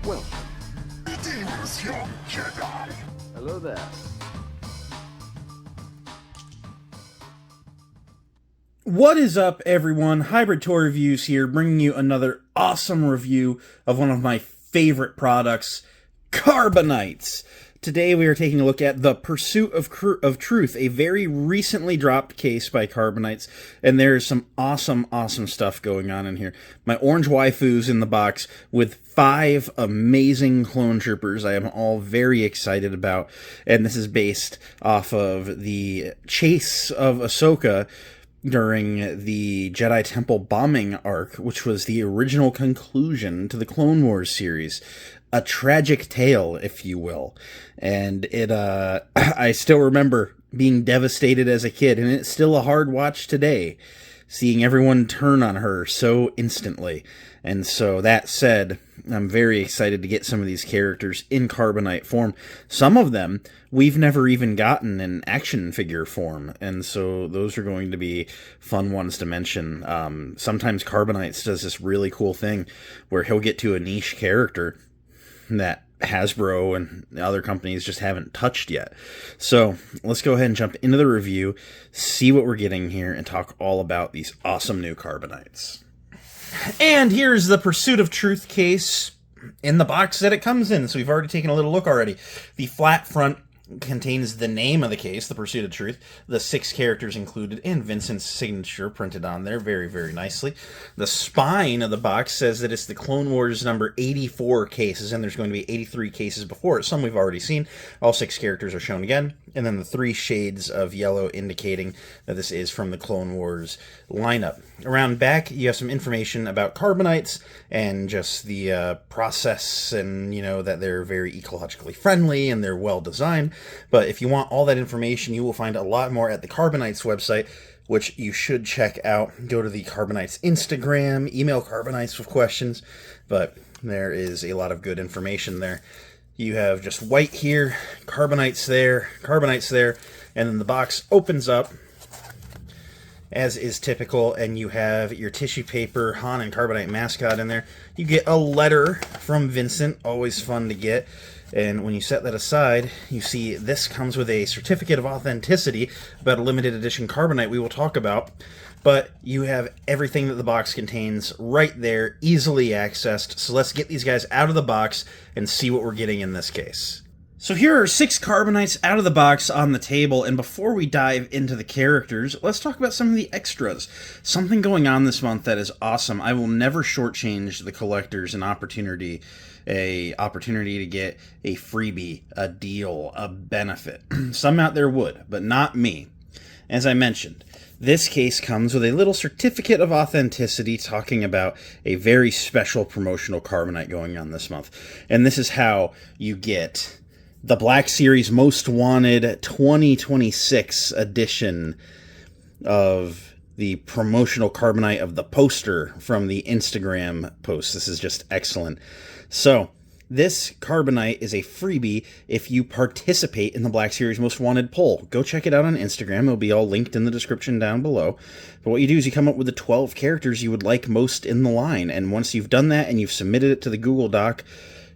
Welcome. Greetings, young Jedi. Hello there. What is up, everyone? Hybrid Toy Reviews here, bringing you another awesome review of one of my favorite products, Carbonites. Today we are taking a look at The Pursuit of Truth, a very recently dropped case by Carbonites, and there's some awesome stuff going on in here. My orange waifus in the box with 5 amazing clone troopers I am all very excited about, and this is based off of the chase of Ahsoka during the Jedi Temple bombing arc, which was the original conclusion to the Clone Wars series. A tragic tale, if you will. And it, I still remember being devastated as a kid, and it's still a hard watch today, seeing everyone turn on her so instantly. And so, that said, I'm very excited to get some of these characters in Carbonite form. Some of them we've never even gotten in action figure form, and so those are going to be fun ones to mention. Sometimes Carbonites does this really cool thing where he'll get to a niche character that Hasbro and other companies just haven't touched yet. So let's go ahead and jump into the review, see what we're getting here, and talk all about these awesome new Carbonites. And here's the Pursuit of Truth case in the box that it comes in. So we've already taken a little look already. The flat front contains the name of the case, The Pursuit of Truth, the 6 characters included, and Vincent's signature printed on there very nicely. The spine of the box says that it's the Clone Wars number 84 cases, and there's going to be 83 cases before it. Some we've already seen. All 6 characters are shown again, and then the 3 shades of yellow indicating that this is from the Clone Wars lineup. Around back, you have some information about Carbonites and just the process, and, you know, that they're very ecologically friendly and they're well designed. But if you want all that information, you will find a lot more at the Carbonites website, which you should check out. Go to the Carbonites Instagram, email Carbonites with questions, but there is a lot of good information there. You have just white here, Carbonites there, and then the box opens up, as is typical, and you have your tissue paper Han and Carbonite mascot in there. You get a letter from Vincent, always fun to get. And when you set that aside, you see this comes with a certificate of authenticity about a limited edition Carbonite we will talk about. But you have everything that the box contains right there, easily accessed. So let's get these guys out of the box and see what we're getting in this case. So here are 6 Carbonites out of the box on the table, and before we dive into the characters, let's talk about some of the extras. Something going on this month that is awesome. I will never shortchange the collectors an opportunity to get a freebie, a deal, a benefit. Some out there would, but not me. As I mentioned, this case comes with a little certificate of authenticity talking about a very special promotional Carbonite going on this month. And this is how you get the Black Series Most Wanted 2026 edition of the promotional Carbonite of the poster from the Instagram post. This is just excellent. So, this Carbonite is a freebie if you participate in the Black Series Most Wanted poll. Go check it out on Instagram. It'll be all linked in the description down below. But what you do is you come up with the 12 characters you would like most in the line. And once you've done that and you've submitted it to the Google Doc,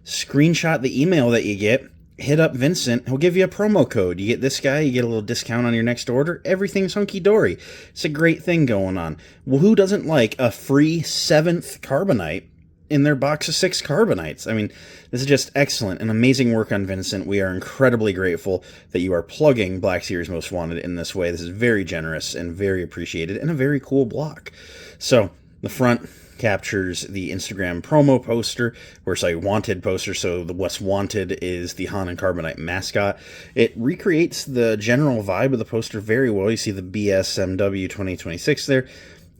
screenshot the email that you get, hit up Vincent, he'll give you a promo code. You get this guy, you get a little discount on your next order. Everything's hunky-dory. It's a great thing going on. Well, who doesn't like a free 7th Carbonite in their box of 6 Carbonites? I mean, this is just excellent and amazing work on Vincent. We are incredibly grateful that you are plugging Black Series Most Wanted in this way. This is very generous and very appreciated, and a very cool block. So, the front captures the Instagram promo poster, or sorry, wanted poster, so the what's wanted is the Han and Carbonite mascot. It recreates the general vibe of the poster very well. You see the BSMW 2026 there.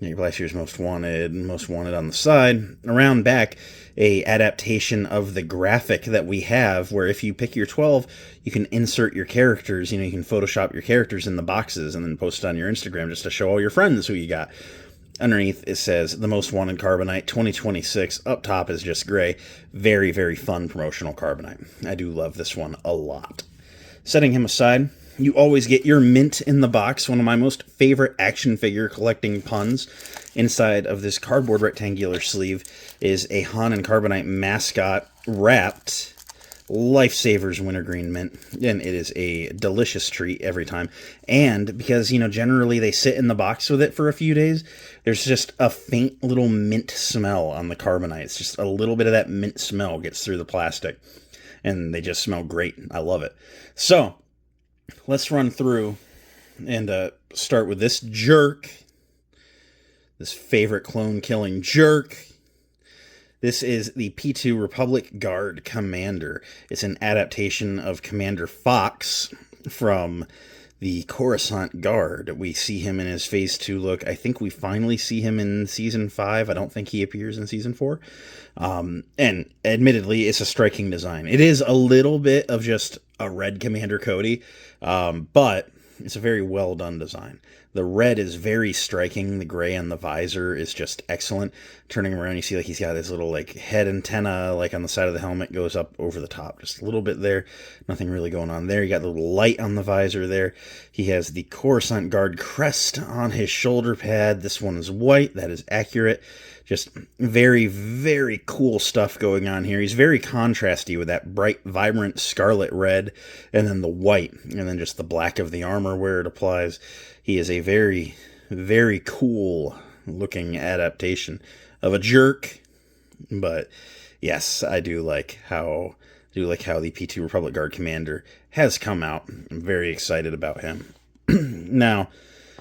Your Black Series Most Wanted on the side. Around back, a adaptation of the graphic that we have, where if you pick your 12, you can insert your characters. You know, you can Photoshop your characters in the boxes and then post it on your Instagram just to show all your friends who you got. Underneath, it says, The Most Wanted Carbonite 2026. Up top is just gray. Very, very fun promotional Carbonite. I do love this one a lot. Setting him aside, You always get your mint in the box, one of my most favorite action figure collecting puns. Inside of this cardboard rectangular sleeve is a Han and Carbonite mascot wrapped Lifesavers wintergreen mint, and it is a delicious treat every time. And because, generally they sit in the box with it for a few days, there's just a faint little mint smell on the Carbonites. Just a little bit of that mint smell gets through the plastic, and they just smell great. I love it. So, let's run through and start with this jerk. This favorite clone-killing jerk. This is the P2 Republic Guard Commander. It's an adaptation of Commander Fox from the Coruscant Guard. We see him in his Phase 2 look. I think we finally see him in Season 5. I don't think he appears in Season 4. And admittedly, it's a striking design. It is a little bit of just a red Commander Cody, but it's a very well done design. The red is very striking. The gray on the visor is just excellent. Turning around, you see he's got his little head antenna on the side of the helmet, goes up over the top. Just a little bit there. Nothing really going on there. You got the little light on the visor there. He has the Coruscant Guard crest on his shoulder pad. This one is white. That is accurate. Just very, very cool stuff going on here. He's very contrasty with that bright, vibrant scarlet red, and then the white, and then just the black of the armor where it applies. He is a very, very cool looking adaptation of a jerk. But yes, I do like how the P2 Republic Guard Commander has come out. I'm very excited about him. Now,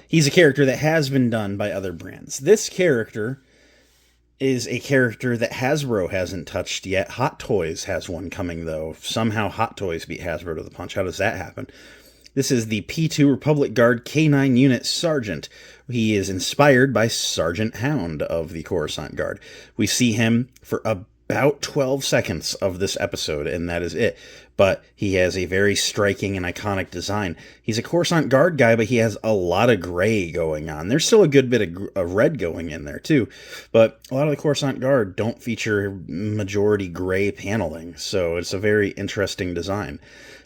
he's a character that has been done by other brands. This character is a character that Hasbro hasn't touched yet. Hot Toys has one coming, though. Somehow Hot Toys beat Hasbro to the punch. How does that happen? This is the P2 Republic Guard K9 Unit Sergeant. He is inspired by Sergeant Hound of the Coruscant Guard. We see him for about 12 seconds of this episode, and that is it. But he has a very striking and iconic design. He's a Coruscant Guard guy, but he has a lot of gray going on. There's still a good bit of red going in there, too. But a lot of the Coruscant Guard don't feature majority gray paneling, so it's a very interesting design.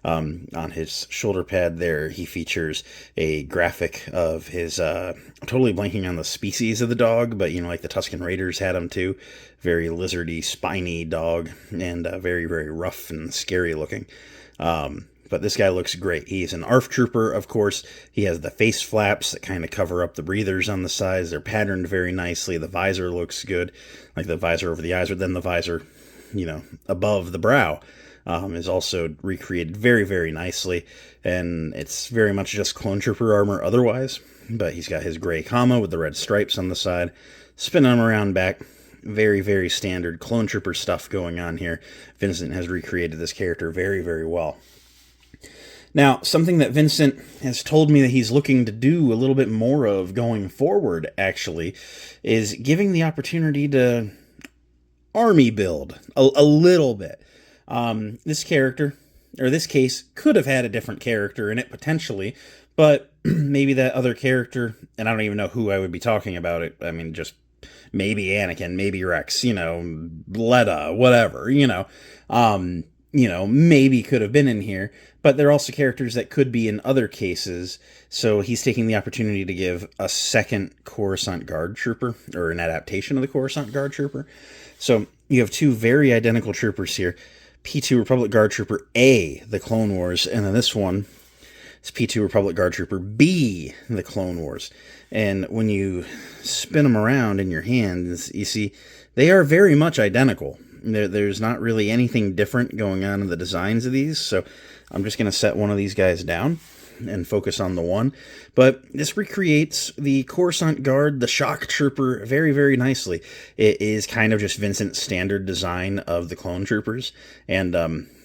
On his shoulder pad there, he features a graphic of his, I'm totally blanking on the species of the dog, but the Tusken Raiders had him too. Very lizardy, spiny dog, and very, very rough and scary looking. But this guy looks great. He's an ARF trooper, of course. He has the face flaps that kind of cover up the breathers on the sides. They're patterned very nicely. The visor looks good, like the visor over the eyes, but then the visor, above the brow. Is also recreated very, very nicely, and it's very much just clone trooper armor otherwise, but he's got his gray comma with the red stripes on the side, spinning him around back. Very, very standard clone trooper stuff going on here. Vincent has recreated this character very, very well. Now, something that Vincent has told me that he's looking to do a little bit more of going forward, actually, is giving the opportunity to army build a little bit. This character, or this case, could have had a different character in it, potentially, but maybe that other character, and I don't even know who I would be talking about it, I mean, just maybe Anakin, maybe Rex, Letta, whatever, maybe could have been in here, but they're also characters that could be in other cases, so he's taking the opportunity to give a second Coruscant Guard Trooper, or an adaptation of the Coruscant Guard Trooper. So you have two very identical troopers here. P2 Republic Guard Trooper A, the Clone Wars, and then this one is P2 Republic Guard Trooper B, the Clone Wars. And when you spin them around in your hands, you see they are very much identical. There's not really anything different going on in the designs of these, so I'm just going to set one of these guys down and focus on the one. But this recreates the Coruscant Guard, the Shock Trooper, very, very nicely. It is kind of just Vincent's standard design of the clone troopers. And,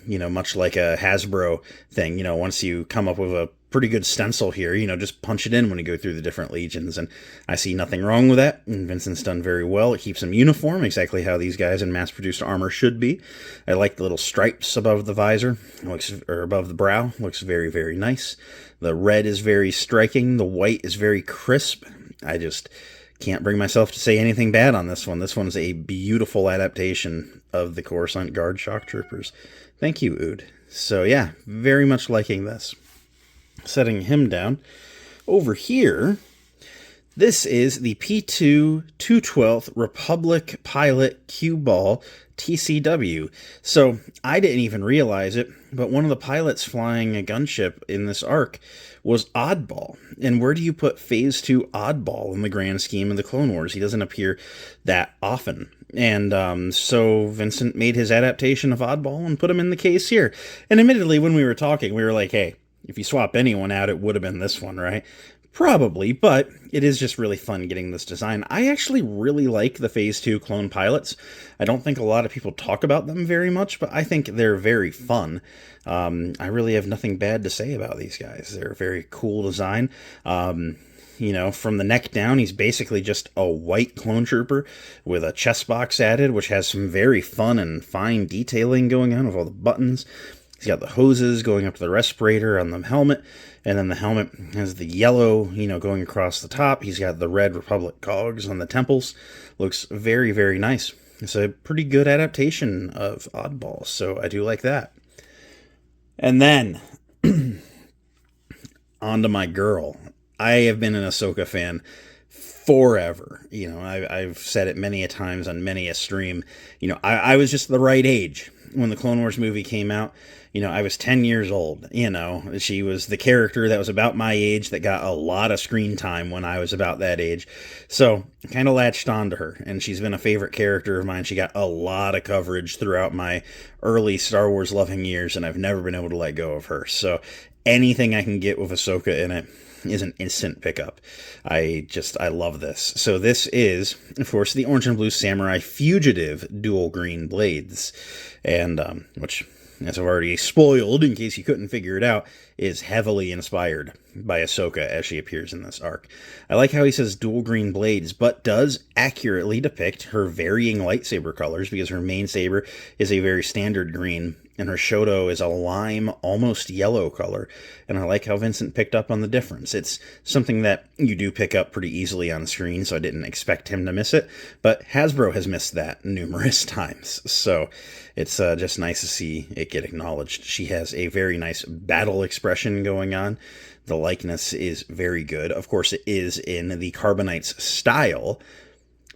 much like a Hasbro thing, once you come up with a pretty good stencil here, just punch it in when you go through the different legions. And I see nothing wrong with that. And Vincent's done very well. It keeps them uniform, exactly how these guys in mass-produced armor should be. I like the little stripes above the visor, or above the brow. Looks very, very nice. The red is very striking. The white is very crisp. I just can't bring myself to say anything bad on this one. This one's a beautiful adaptation of the Coruscant Guard Shock Troopers. Thank you, Ood. So yeah, very much liking this. Setting him down. Over here, this is the P2 212th Republic Pilot Cue Ball TCW. So I didn't even realize it, but one of the pilots flying a gunship in this arc was Oddball. And where do you put Phase 2 Oddball in the grand scheme of the Clone Wars? He doesn't appear that often. And so Vincent made his adaptation of Oddball and put him in the case here. And admittedly, when we were talking, we were like, hey, if you swap anyone out, it would have been this one, right? Probably, but it is just really fun getting this design. I actually really like the Phase 2 clone pilots. I don't think a lot of people talk about them very much, but I think they're very fun. I really have nothing bad to say about these guys. They're a very cool design. You know, from the neck down, he's basically just a white clone trooper with a chest box added, which has some very fun and fine detailing going on with all the buttons. He's got the hoses going up to the respirator on the helmet, and then the helmet has the yellow, you know, going across the top. He's got the red Republic cogs on the temples. Looks very, very nice. It's a pretty good adaptation of Oddball, so I do like that. And then, on to my girl. I have been an Ahsoka fan forever. You know, I've said it many a times on many a stream. You know, I was just the right age when the Clone Wars movie came out. You know, I was 10 years old. You know, she was the character that was about my age that got a lot of screen time when I was about that age. So I kind of latched onto her, and she's been a favorite character of mine. She got a lot of coverage throughout my early Star Wars loving years, and I've never been able to let go of her. So anything I can get with Ahsoka in it is an instant pickup. I love this. So this is, of course, the Orange and Blue Samurai Fugitive Dual Green Blades, and which, as I've already spoiled, in case you couldn't figure it out, is heavily inspired by Ahsoka as she appears in this arc. I like how he says dual green blades, but does accurately depict her varying lightsaber colors, because her main saber is a very standard green, and her Shoto is a lime, almost yellow color, and I like how Vincent picked up on the difference. It's something that you do pick up pretty easily on screen, so I didn't expect him to miss it, but Hasbro has missed that numerous times, so it's just nice to see it get acknowledged. She has a very nice battle expression going on. The likeness is very good. Of course, it is in the Carbonites style,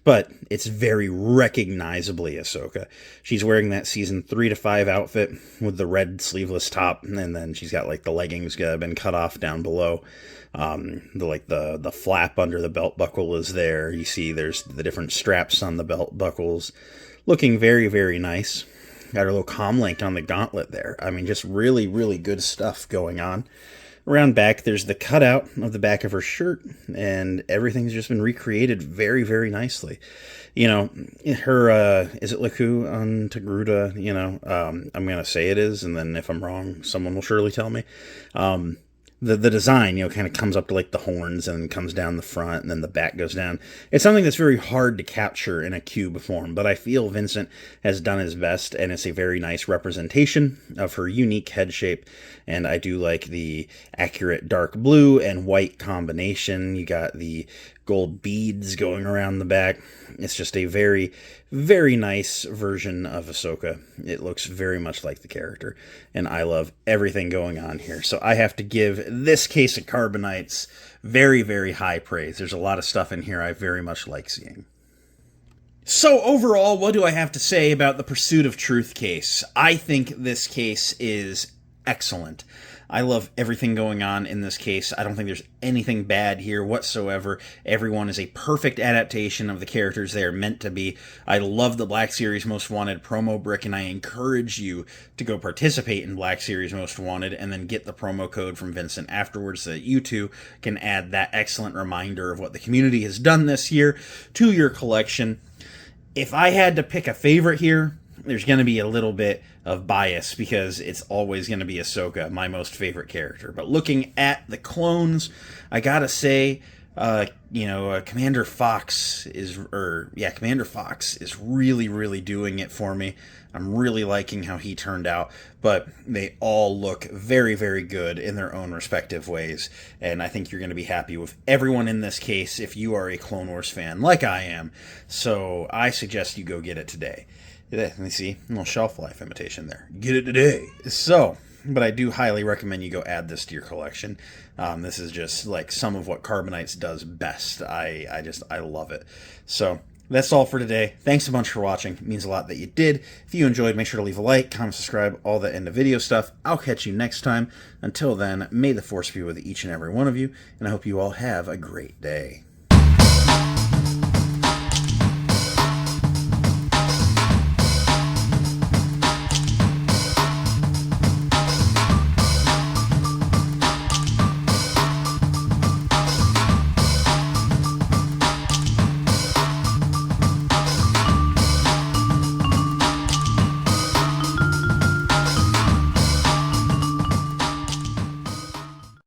but it's very recognizably Ahsoka. She's wearing that season 3 to 5 outfit with the red sleeveless top, and then she's got like the leggings been cut off down below. The flap under the belt buckle is there. You see there's the different straps on the belt buckles. Looking very, very nice. Got her little comm link on the gauntlet there. I mean, just really, really good stuff going on. Around back, there's the cutout of the back of her shirt, and everything's just been recreated very, very nicely. You know, her, is it Laku on Togruta? You know, I'm going to say it is, and then if I'm wrong, someone will surely tell me. The design, you know, kind of comes up to like the horns and comes down the front, and then the back goes down. It's something that's very hard to capture in a cube form, but I feel Vincent has done his best, and it's a very nice representation of her unique head shape, and I do like the accurate dark blue and white combination. You got the gold beads going around the back. It's just a very, very nice version of Ahsoka. It looks very much like the character, and I love everything going on here. So I have to give this case of Carbonites very, very high praise. There's a lot of stuff in here I very much like seeing. So overall, what do I have to say about the Pursuit of Truth case? I think this case is excellent. I love everything going on in this case. I don't think there's anything bad here whatsoever. Everyone is a perfect adaptation of the characters they are meant to be. I love the Black Series Most Wanted promo brick, and I encourage you to go participate in Black Series Most Wanted and then get the promo code from Vincent afterwards so that you too can add that excellent reminder of what the community has done this year to your collection. If I had to pick a favorite here, there's going to be a little bit of bias because it's always going to be Ahsoka, my most favorite character. But looking at the clones, I gotta say, Commander Fox is really, really doing it for me. I'm really liking how he turned out, but they all look very, very good in their own respective ways, and I think you're going to be happy with everyone in this case if you are a Clone Wars fan like I am. So I suggest you go get it today. Let me see, a little shelf life imitation there. Get it today. So but I do highly recommend you go add this to your collection. This is just like some of what Carbonites does best. I love it. So that's all for today. Thanks a bunch for watching. It means a lot that you did. If you enjoyed, make sure to leave a like, comment, subscribe, all the end of video stuff. I'll catch you next time. Until then, may the force be with each and every one of you, and I hope you all have a great day.